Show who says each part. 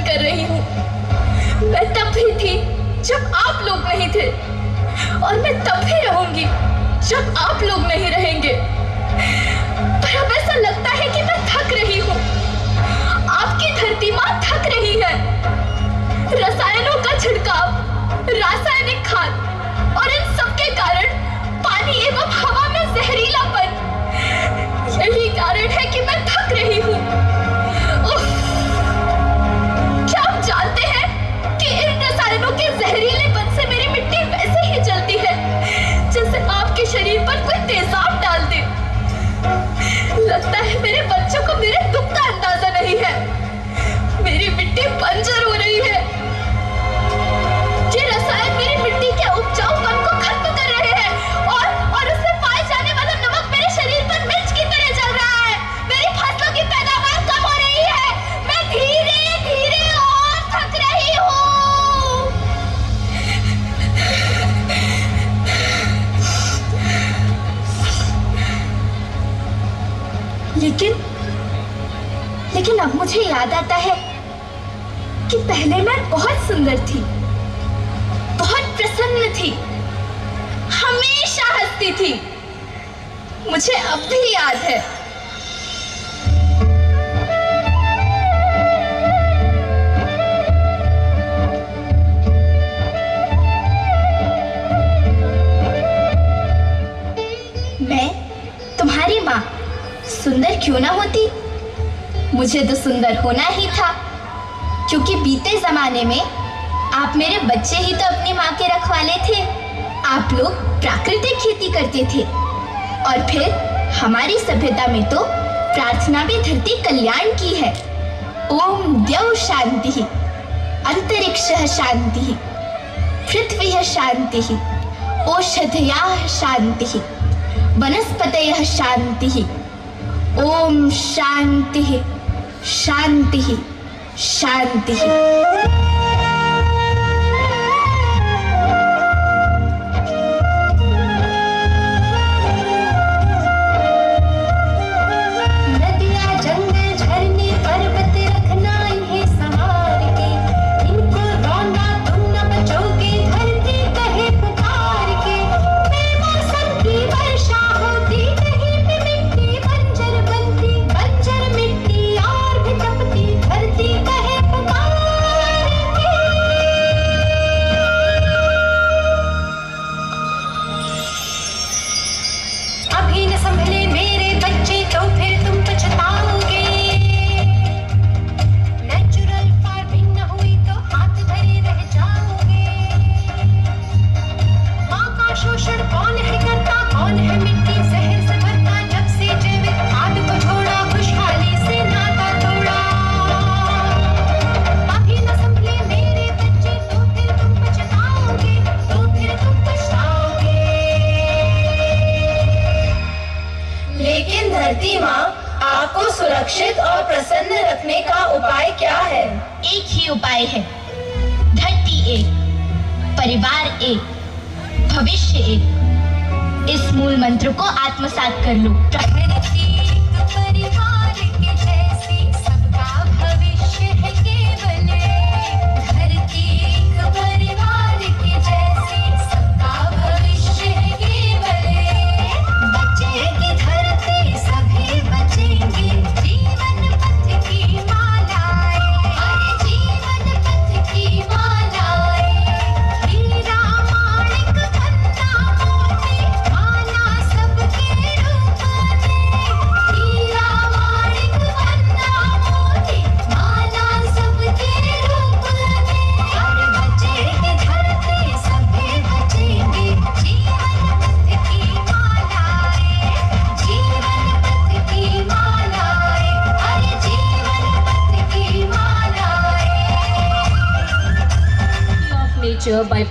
Speaker 1: कर रही हूँ। मैं तब भी थी जब आप लोग नहीं थे, और मैं तब भी रहूंगी जब आप लोग नहीं रहेंगे। पर अब ऐसा लगता है कि मैं थक रही हूँ। आपकी धरती माँ थक रही है। रसायनों का छिड़काव, रासायनिक खाद और इन सब के कारण पानी एवं हवा में जहरीलापन, यही कारण है कि मैं थक रही हूँ। क्या आप जानते हैं कि इन रसायनों के जहरीलेपन से मेरी मिट्टी वैसे ही जलती है जैसे आपके शरीर पर कोई तेजाब डाल दे। लगता है मेरे बच्चों को मेरे दुख का अंदाजा नहीं है। मेरी मिट्टी बंजर हो रही है। ये रसायन मेरी मिट्टी के उपजाऊपन को खत्म कर रहे हैं और उससे पाए जाने वाला नमक मेरे शरीर पर मिर्च की तरह जल रहा है। मेरी फसलों की पैदावार कम हो रही है। मैं धीरे धीरे और थक रही हूँ। लेकिन अब मुझे याद आता है कि पहले मैं बहुत सुंदर थी, बहुत प्रसन्न थी, हमेशा हंसती थी। मुझे अब भी याद है। मैं तुम्हारी माँ सुंदर क्यों ना होती, मुझे तो सुंदर होना ही था, क्योंकि बीते जमाने में आप मेरे बच्चे ही तो अपनी माँ के रखवाले थे। आप लोग प्राकृतिक खेती करते थे, और फिर हमारी सभ्यता में तो प्रार्थना भी धरती कल्याण की है। ओम द्यौ शांति, अंतरिक्षः शांति, पृथ्वी शांति, ओषधयः शांति, वनस्पतयः शांति। ओम शांति शांति शांति। धरती माँ, आपको सुरक्षित और प्रसन्न रखने का उपाय क्या है?
Speaker 2: एक ही उपाय है। धरती एक, परिवार एक, भविष्य एक। इस मूल मंत्र को आत्मसात कर लो।
Speaker 3: धरती एक परिवार के जैसी, सबका भविष्य है केवल एक। धरती एक परिवार के जैसी, सबका भविष्य है केवल एक। बचेगी धरती, सभी बचेंगे, जीवन पथ की मालाएं, हरे जीवन पथ की मालाएं। हीरा माणिक धन्ना मोती, माला सबके रूप में। हीरा माणिक धन्ना मोती, माला सबके रूप में। और बचेगी धरती, सभी बचेंगे, जीवन पथ की मालाएं, जीवन पथ की मालाएं, हरे जीवन पथ की मालाएं।
Speaker 1: Of nature by